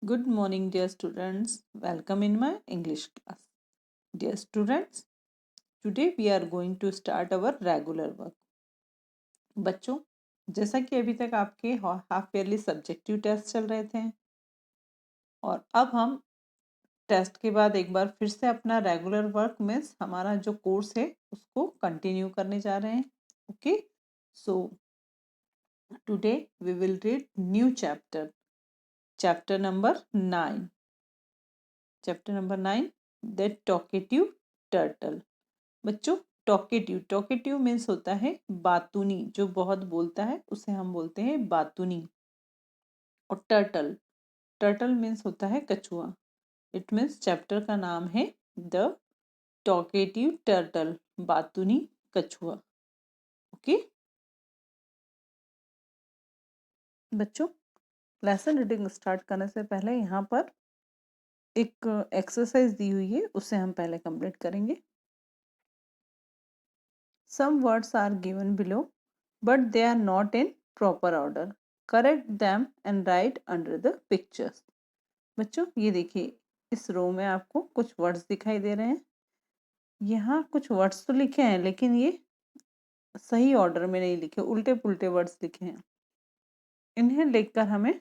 Good morning, dear students. Welcome in my English class. Dear students, today we are going to start our regular work. बच्चों, जैसा कि अभी तक आपके half yearly subjective test चल रहे थे और अब हम टेस्ट के बाद एक बार फिर से अपना रेगुलर वर्क मीन्स हमारा जो कोर्स है उसको कंटिन्यू करने जा रहे हैं. Okay, so today we will read new chapter number 9. Chapter number 9, the talkative turtle. बच्चों, टॉकेटिव मीन्स होता है बातूनी, जो बहुत बोलता है उसे हम बोलते हैं बातूनी. और टर्टल मीन्स होता है कछुआ. इट मीन्स चैप्टर का नाम है द टॉकेटिव टर्टल, बातूनी कछुआ. ओके बच्चों, लेसन रीडिंग स्टार्ट करने से पहले यहाँ पर एक एक्सरसाइज दी हुई है, उसे हम पहले कंप्लीट करेंगे. Some words are given below, but they are not in proper order. Correct them and write under the pictures. बच्चों, ये देखिए, इस रो में आपको कुछ वर्ड्स दिखाई दे रहे हैं. यहाँ कुछ वर्ड्स तो लिखे हैं लेकिन ये सही ऑर्डर में नहीं लिखे, उल्टे पुल्टे वर्ड्स लिखे हैं. इन्हें लिखकर हमें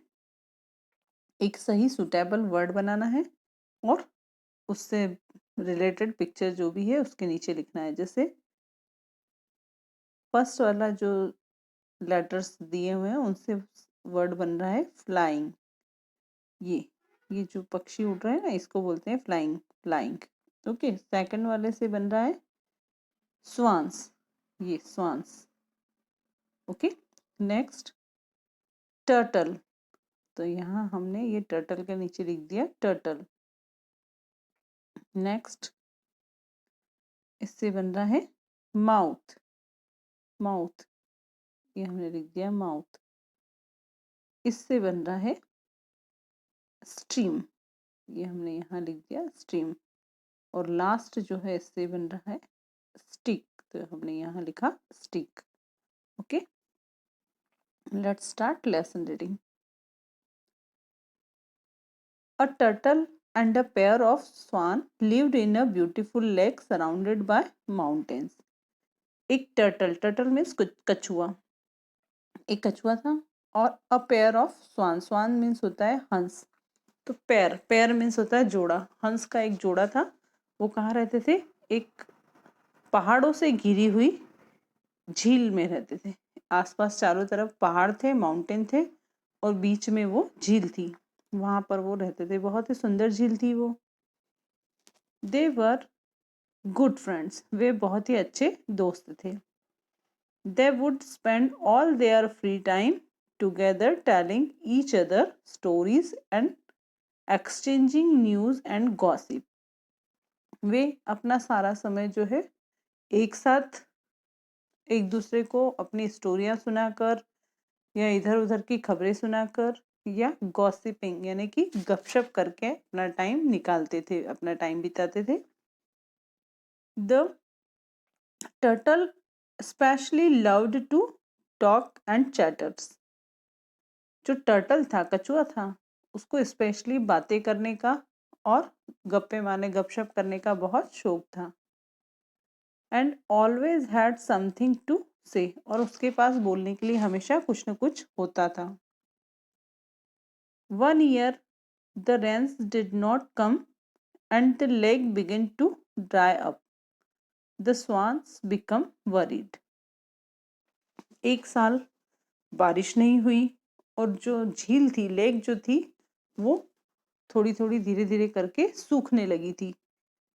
एक सही सुटेबल वर्ड बनाना है और उससे रिलेटेड पिक्चर जो भी है उसके नीचे लिखना है. जैसे फर्स्ट वाला जो लेटर्स दिए हुए हैं उनसे वर्ड बन रहा है फ्लाइंग. ये जो पक्षी उड़ रहा है ना, इसको बोलते हैं फ्लाइंग. ओके, सेकंड वाले से बन रहा है स्वान्स. ये स्वान्स. Okay, next turtle. तो यहाँ हमने ये टर्टल के नीचे लिख दिया टर्टल. नेक्स्ट इससे बन रहा है माउथ. ये हमने लिख दिया माउथ. इससे बन रहा है स्ट्रीम. ये हमने यहाँ लिख दिया स्ट्रीम. और लास्ट जो है इससे बन रहा है स्टिक. तो हमने यहाँ लिखा stick. Okay, let's start lesson reading. A turtle and a pair of swan lived in a beautiful lake surrounded by mountains. एक टर्टल मीन्स कछुआ. एक कछुआ था और a pair of swan means होता है हंस. तो पेयर मीन्स होता है जोड़ा. हंस का एक जोड़ा था. वो कहाँ रहते थे? एक पहाड़ों से घिरी हुई झील में रहते थे. आसपास चारों तरफ पहाड़ थे, माउंटेन थे और बीच में वो झील थी. वहां पर वो रहते थे. बहुत ही सुंदर झील थी वो. दे वर गुड फ्रेंड्स. वे बहुत ही अच्छे दोस्त थे. They would spend all their free time together telling each other stories and exchanging news and gossip. वे अपना सारा समय जो है एक साथ एक दूसरे को अपनी स्टोरियां सुनाकर या इधर उधर की खबरें सुनाकर या गॉसिपिंग यानी कि गपशप करके अपना टाइम निकालते थे, अपना टाइम बिताते थे. The turtle specially loved to talk and chatters. जो टर्टल था, कछुआ था, उसको स्पेशली बातें करने का और गप्पे मारने गपशप करने का बहुत शौक था. And always had something to say. और उसके पास बोलने के लिए हमेशा कुछ न कुछ होता था. One year the rains did not come and the lake began to dry up. The swans become worried. एक साल बारिश नहीं हुई और जो झील थी, लेक जो थी, वो थोड़ी थोड़ी धीरे धीरे करके सूखने लगी थी.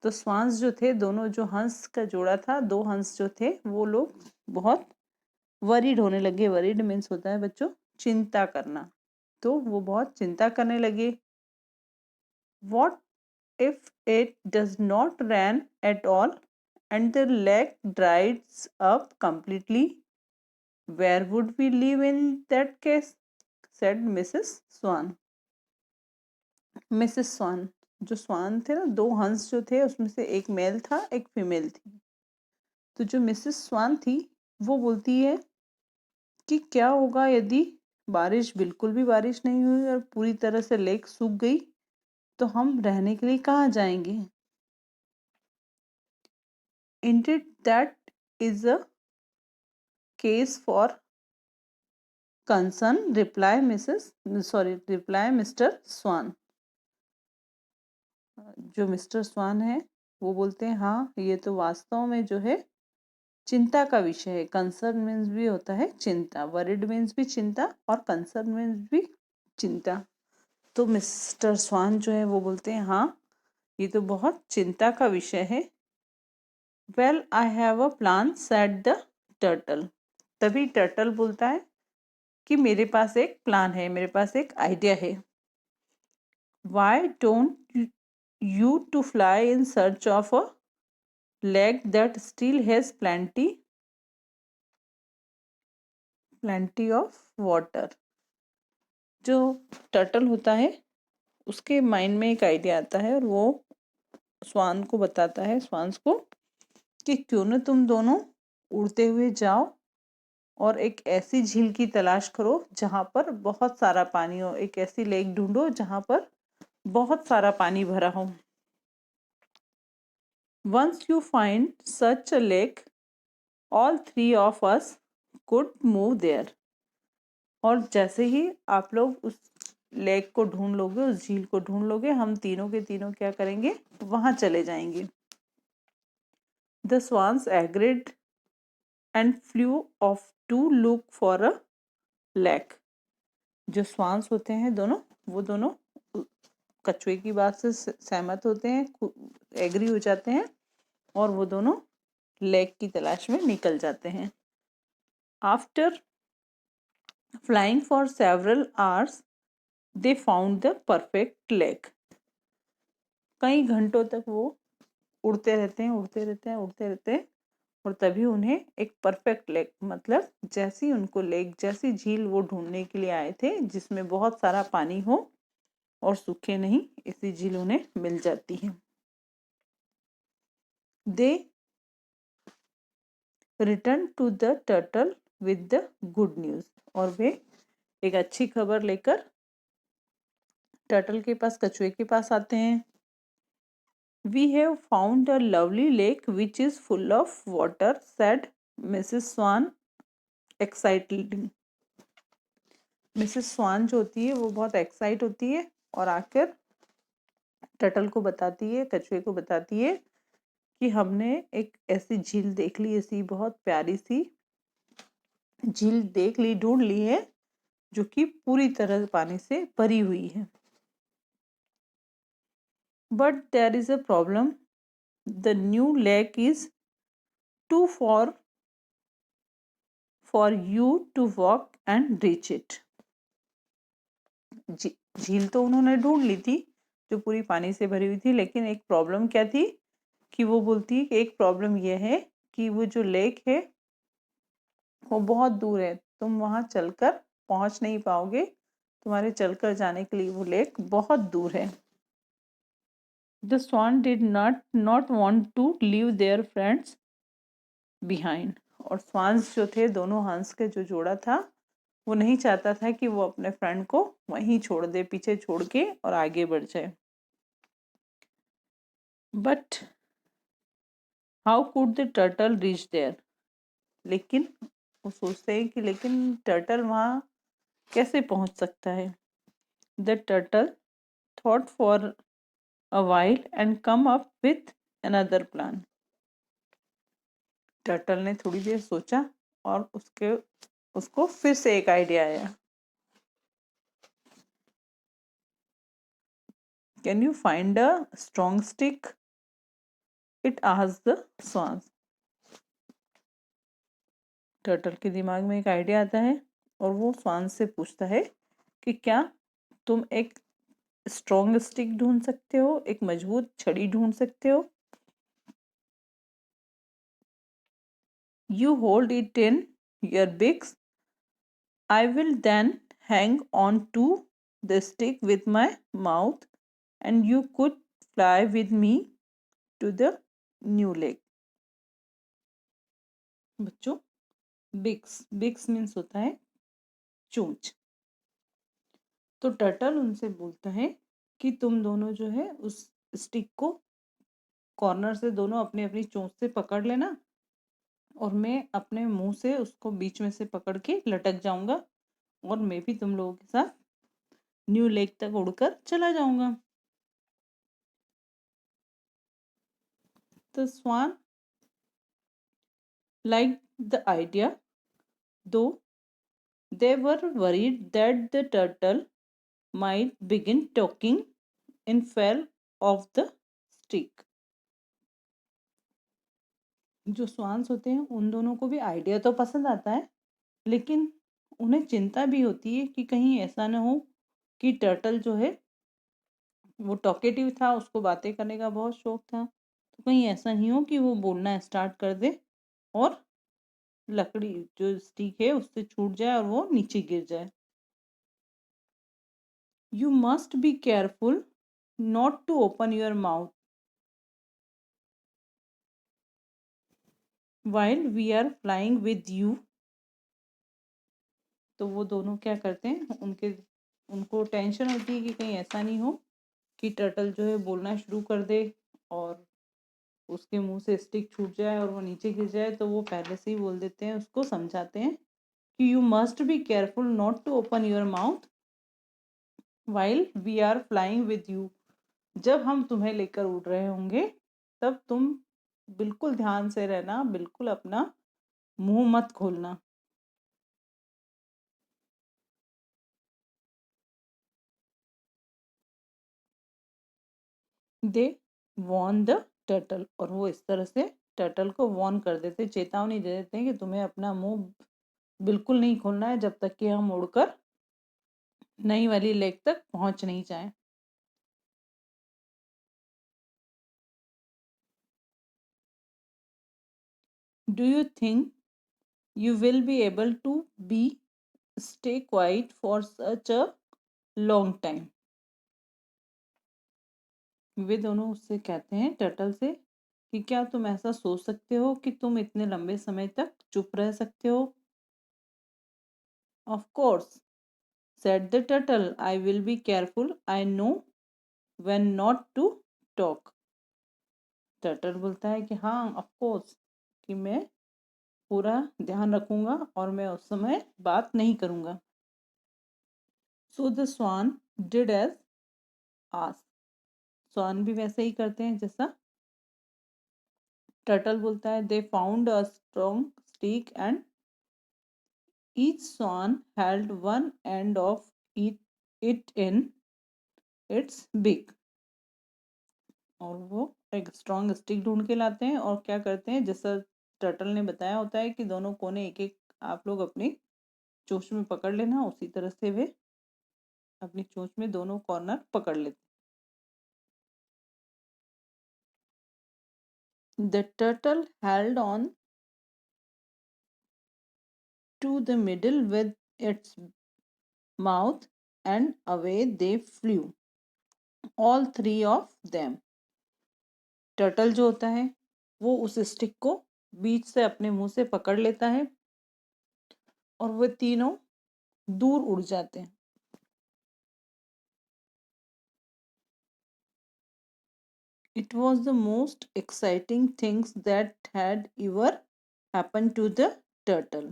तो स्वान्स जो थे, दोनों जो हंस का जोड़ा था, दो हंस जो थे, वो लोग बहुत वरीड होने लगे. वरीड मीन्स होता है बच्चों चिंता करना. तो वो बहुत चिंता करने लगे. What if it does not rain at all and the lake dries up completely? Where would we live in that case? Said Mrs. Swan. Mrs. Swan, जो स्वान थे ना, दो हंस जो थे उसमें से एक मेल था, एक फीमेल थी. तो जो मिसेस स्वान थी वो बोलती है कि क्या होगा यदि बारिश बिल्कुल भी बारिश नहीं हुई और पूरी तरह से लेक सूख गई, तो हम रहने के लिए कहाँ जाएंगे? Indeed, that is a case for concern, reply Mr Swan. जो मिस्टर स्वान है वो बोलते हैं हाँ, ये तो वास्तव में जो है चिंता का विषय है। कंसर्न मीन्स भी होता है चिंता, वरिड मीन्स भी चिंता और कंसर्न मीन्स भी चिंता। तो मिस्टर स्वान जो है वो बोलते हैं हाँ, ये तो बहुत चिंता का विषय है। Well I have a plan said the turtle. तभी टर्टल बोलता है कि मेरे पास एक प्लान है, मेरे पास एक आइडिया है। Why don't you two fly in search of a lake that still has plenty of water। जो टर्टल होता है उसके माइंड में एक आइडिया आता है और वो स्वान को बताता है, स्वान्स को, कि क्यों न तुम दोनों उड़ते हुए जाओ और एक ऐसी झील की तलाश करो जहाँ पर बहुत सारा पानी हो, एक ऐसी लेक ढूंढो जहाँ पर बहुत सारा पानी भरा हो। Once you find such a lake, all three of us could move there। और जैसे ही आप लोग उस लेक को ढूंढ लोगे, उस झील को ढूंढ लोगे, हम तीनों के तीनों क्या करेंगे? वहां चले जाएंगे। The swans agreed and flew off to look for a lake। जो स्वान्स होते हैं दोनों, वो दोनों कछुए की बात से सहमत होते हैं, एग्री हो जाते हैं और वो दोनों लेक की तलाश में निकल जाते हैं। After flying for several hours they found the perfect lake. कई घंटों तक वो उड़ते रहते हैं, उड़ते रहते हैं, उड़ते रहते हैं और तभी उन्हें एक परफेक्ट लेक, मतलब जैसी उनको लेक, जैसी झील वो ढूंढने के लिए आए थे जिसमें बहुत सारा पानी हो और सूखे नहीं, ऐसी झील उन्हें मिल जाती है। They return to the turtle with the good news. और वे एक अच्छी खबर लेकर टर्टल के पास, कछुए के पास आते हैं। We have found a lovely lake which is full of water, said Mrs. Swan excitedly। Mrs Swan जो होती है वो बहुत एक्साइट होती है और आकर टर्टल को बताती है, कछुए को बताती है कि हमने एक ऐसी झील देख ली, ऐसी बहुत प्यारी सी झील देख ली, ढूंढ ली है जो कि पूरी तरह पानी से भरी हुई है। But there is a problem, the new lake is too far you to walk and reach it. झील तो उन्होंने ढूंढ ली थी जो पूरी पानी से भरी हुई थी, लेकिन एक प्रॉब्लम क्या थी कि वो बोलती है कि एक प्रॉब्लम यह है कि वो जो लेक है वो बहुत दूर है, तुम वहां चलकर पहुंच नहीं पाओगे, तुम्हारे चलकर जाने के लिए वो लेक बहुत दूर है। The swan did not want to leave their friends behind. और स्वान्स जो थे, दोनों हंस के जो जोड़ा था, वो नहीं चाहता था कि वो अपने फ्रेंड को वहीं छोड़ दे, पीछे छोड़ के और आगे बढ़ जाए। But how could the turtle reach there. लेकिन वो सोचते हैं कि लेकिन टर्टल वहाँ कैसे पहुंच सकता है। The turtle thought for a while and come up with another plan. Turtle ने थोड़ी देर सोचा और उसको फिर से एक आइडिया आया। Can you find a strong stick, it asked the swans. Turtle के दिमाग में एक आइडिया आता है और वो स्वान से पूछता है कि क्या तुम एक स्ट्रॉन्ग स्टिक ढूंढ सकते हो, एक मजबूत छड़ी ढूंढ सकते हो। You hold it in your beaks, I will then hang on to the stick with my mouth and you could fly with me to the new lake. बच्चों, बिग्स मीन्स होता है चोंच। तो टर्टल उनसे बोलता है कि तुम दोनों जो है उस स्टिक को कॉर्नर से दोनों अपनी अपनी चोंच से पकड़ लेना, और मैं अपने मुंह से उसको बीच में से पकड़ के लटक जाऊंगा, और मैं भी तुम लोगों के साथ न्यू लेक तक उड़कर चला जाऊंगा। तो स्वान liked the idea, though they were worried that the turtle might begin talking and fell off the stick. जो स्वान्स होते हैं उन दोनों को भी आइडिया तो पसंद आता है, लेकिन उन्हें चिंता भी होती है कि कहीं ऐसा ना हो कि टर्टल जो है वो टॉकेटिव था, उसको बातें करने का बहुत शौक था, तो कहीं ऐसा नहीं हो कि वो बोलना स्टार्ट कर दे और लकड़ी जो स्टिक है उससे छूट जाए और वो नीचे गिर जाए। You must be careful not to open your mouth while we are flying with you. तो वो दोनों क्या करते हैं, उनको टेंशन होती है कि कहीं ऐसा नहीं हो कि टर्टल जो है बोलना शुरू कर दे और उसके मुंह से स्टिक छूट जाए और वो नीचे गिर जाए, तो वो पहले से ही बोल देते हैं, उसको समझाते हैं कि you must be careful not to open your mouth while we are flying with you. जब हम तुम्हें लेकर उड़ रहे होंगे तब तुम बिल्कुल ध्यान से रहना, बिल्कुल अपना मुंह मत खोलना। दे वॉर्न द टर्टल, और वो इस तरह से टर्टल को वॉर्न कर देते, चेतावनी दे देते हैं कि तुम्हें अपना मुंह बिल्कुल नहीं खोलना है जब तक कि हम उड़कर नई वाली लेक तक पहुंच नहीं जाए। Do you think you will be able to be stay quiet for such a long time? वे दोनों उससे कहते हैं टर्टल से कि क्या तुम ऐसा सोच सकते हो कि तुम इतने लंबे समय तक चुप रह सकते हो? Of course, said the turtle, I will be careful. I know when not to talk. Turtle बोलता है कि हाँ, ऑफ कोर्स, कि मैं पूरा ध्यान रखूंगा और मैं उस समय बात नहीं करूंगा। So the swan did as asked. Swan भी वैसे ही करते हैं जैसा टर्टल बोलता है। They found a strong stick and each swan held one end of it in its beak. और वो एक स्ट्रॉन्ग स्टिक ढूंढ के लाते हैं और क्या करते हैं, जैसा टर्टल ने बताया होता है कि दोनों कोने एक एक आप लोग अपनी चोंच में पकड़ लेना, उसी तरह से वे अपनी चोंच में दोनों कॉर्नर पकड़ लेते हैं। The turtle held on to the middle with its mouth and away they flew, all three of them. Turtle जो होता है वो उस स्टिक को बीच से अपने मुंह से पकड़ लेता है और वे तीनों दूर उड़ जाते हैं। It was the most exciting things that had ever happened to the turtle.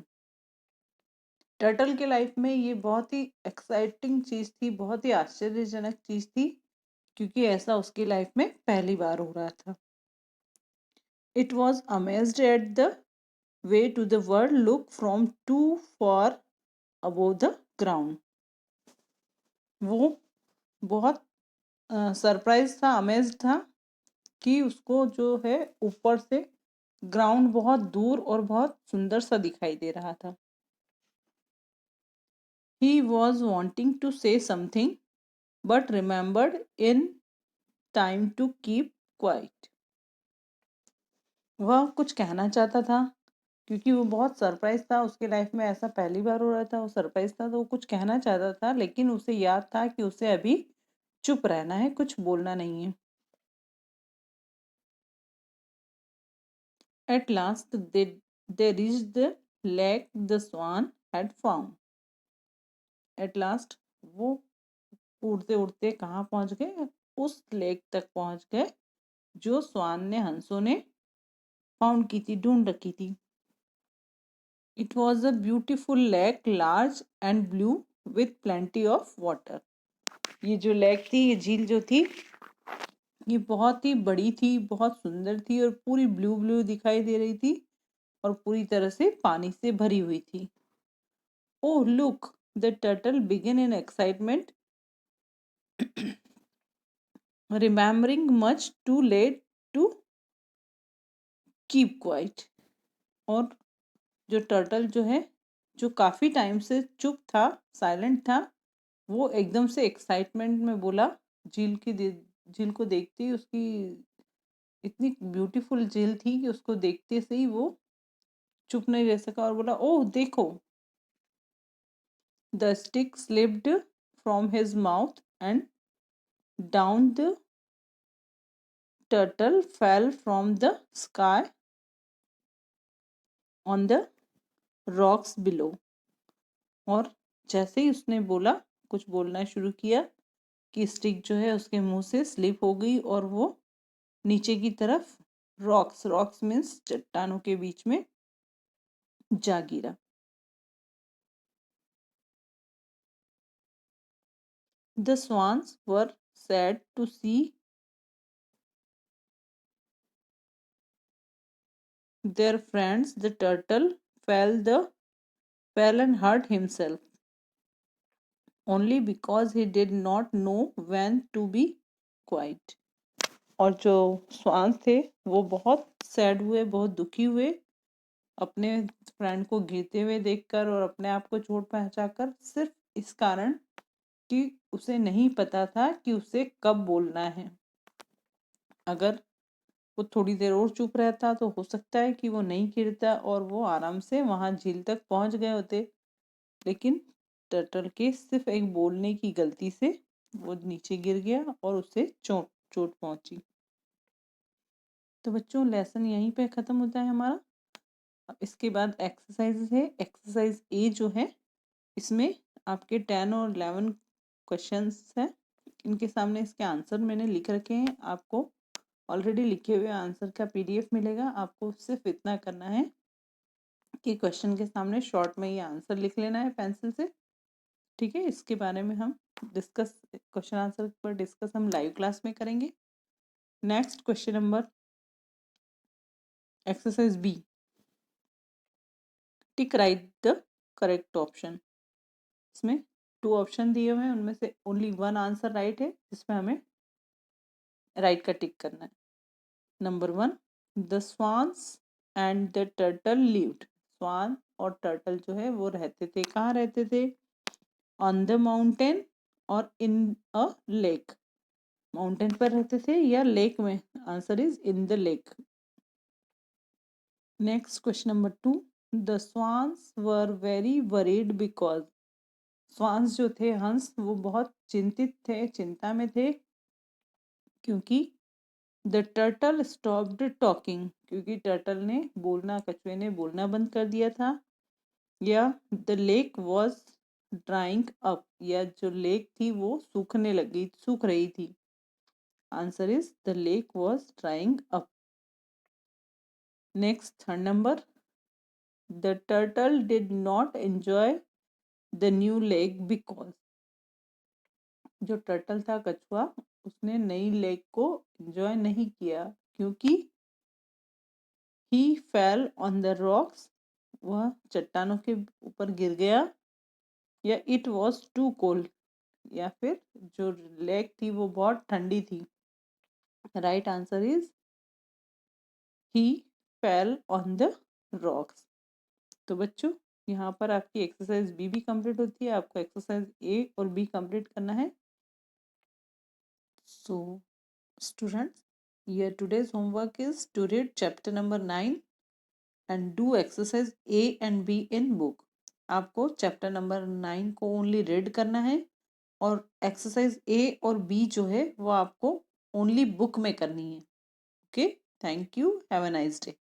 Turtle के लाइफ में ये बहुत ही एक्साइटिंग चीज थी, बहुत ही आश्चर्यजनक चीज थी, क्योंकि ऐसा उसकी लाइफ में पहली बार हो रहा था। It was amazed at the way to the world look from too far above the ground. वो बहुत सरप्राइज था, अमेज्ड था कि उसको जो है ऊपर से ग्राउंड बहुत दूर और बहुत सुंदर सा दिखाई दे रहा था। He was wanting to say something but remembered in time to keep quiet. वह कुछ कहना चाहता था क्योंकि वो बहुत सरप्राइज था, उसके लाइफ में ऐसा पहली बार हो रहा था, वो सरप्राइज था, तो वो कुछ कहना चाहता था, लेकिन उसे याद था कि उसे अभी चुप रहना है, कुछ बोलना नहीं है। At last they reached the lake the swan had found. At last वो उड़ते उड़ते कहाँ पहुंच गए? उस लेक तक पहुंच गए जो स्वान ने, हंसों ने फाउंड की थी, ढूंढ रखी थी। It was a beautiful lake, large and blue with plenty of water. ये जो लेक थी, ये झील जो थी, ये बहुत ही बड़ी थी, बहुत सुंदर थी और पूरी ब्लू ब्लू दिखाई दे रही थी और पूरी तरह से पानी से भरी हुई थी। Oh look, the turtle began in excitement, remembering much too late to keep quiet. और जो टर्टल जो है, जो काफी टाइम से चुप था, साइलेंट था, वो एकदम से एक्साइटमेंट में बोला, झील को देखते ही, उसकी इतनी ब्यूटीफुल झील थी कि उसको देखते से ही वो चुप नहीं रह सका और बोला, ओह देखो। The stick slipped from his mouth and down the turtle fell from the sky on the rocks below। और जैसे ही उसने बोला, कुछ बोलना शुरू किया, कि स्टिक जो है उसके मुंह से स्लिप हो गई और वो नीचे की तरफ रॉक्स मीन्स चट्टानों के बीच में जा गिरा। The swans were sad to see their friends the turtle fell and hurt himself only because he did not know when to be quiet। और जो स्वांस थे वो बहुत सैड हुए, बहुत दुखी हुए अपने फ्रेंड को गिरते हुए देखकर और अपने आप को चोट पहुंचाकर, सिर्फ इस कारण कि उसे नहीं पता था कि उसे कब बोलना है। अगर वो थोड़ी देर और चुप रहता तो हो सकता है कि वो नहीं गिरता और वो आराम से वहां झील तक पहुंच गए होते, लेकिन टर्टल के सिर्फ एक बोलने की गलती से वो नीचे गिर गया और उसे चोट चोट पहुंची। तो बच्चों, लेसन यहीं पे ख़त्म होता है हमारा। अब इसके बाद एक्सरसाइज है। एक्सरसाइज ए जो है, इसमें आपके 10 और 11 क्वेश्चंस हैं। इनके सामने इसके आंसर मैंने लिख रखे हैं। आपको ऑलरेडी लिखे हुए आंसर का पीडीएफ मिलेगा। आपको सिर्फ इतना करना है कि क्वेश्चन के सामने शॉर्ट में ये आंसर लिख लेना है पेंसिल से। ठीक है, इसके बारे में हम डिस्कस, क्वेश्चन आंसर पर डिस्कस हम लाइव क्लास में करेंगे। Next question number, exercise B, tick right the correct option. इसमें 2 ऑप्शन दिए हुए हैं, उनमें से ओनली 1 आंसर राइट है, जिसमें हमें राइट का टिक करना है। Number 1, the swans and the turtle lived. Swan और टर्टल जो है वो रहते थे, कहाँ रहते थे? ऑन द माउंटेन और इन अ लेक। माउंटेन पर रहते थे या लेक में? Answer is in the lake. Next question number 2, the swans were very worried because. Swans जो थे, हंस, वो बहुत चिंतित थे, चिंता में थे, क्योंकि द टर्टल स्टॉप्ड टॉकिंग, क्योंकि टर्टल ने बोलना, कछुए ने बोलना बंद कर दिया था। या the lake was drawing up, या जो लेक थी वो सूख रही थी। Answer is the lake was drawing up. Next, third number, the turtle did not enjoy the new lake because. जो टर्टल था, कछुआ, उसने नई लेक को एंजॉय नहीं किया, क्योंकि ही फेल ऑन द रॉक्स, वह चट्टानों के ऊपर गिर गया। या इट वॉज टू कोल्ड, या फिर जो लेक थी वो बहुत ठंडी थी। Right answer is he fell on the rocks. तो बच्चों, यहाँ पर आपकी एक्सरसाइज बी भी कंप्लीट होती है। आपको एक्सरसाइज ए और बी कंप्लीट करना है। सो students, your today's homework is to read chapter number 9 and do exercise A and B in book। आपको चैप्टर नंबर 9 को ओनली रीड करना है और एक्सरसाइज ए और बी जो है वो आपको ओनली बुक में करनी है। Okay, thank you, have a nice day.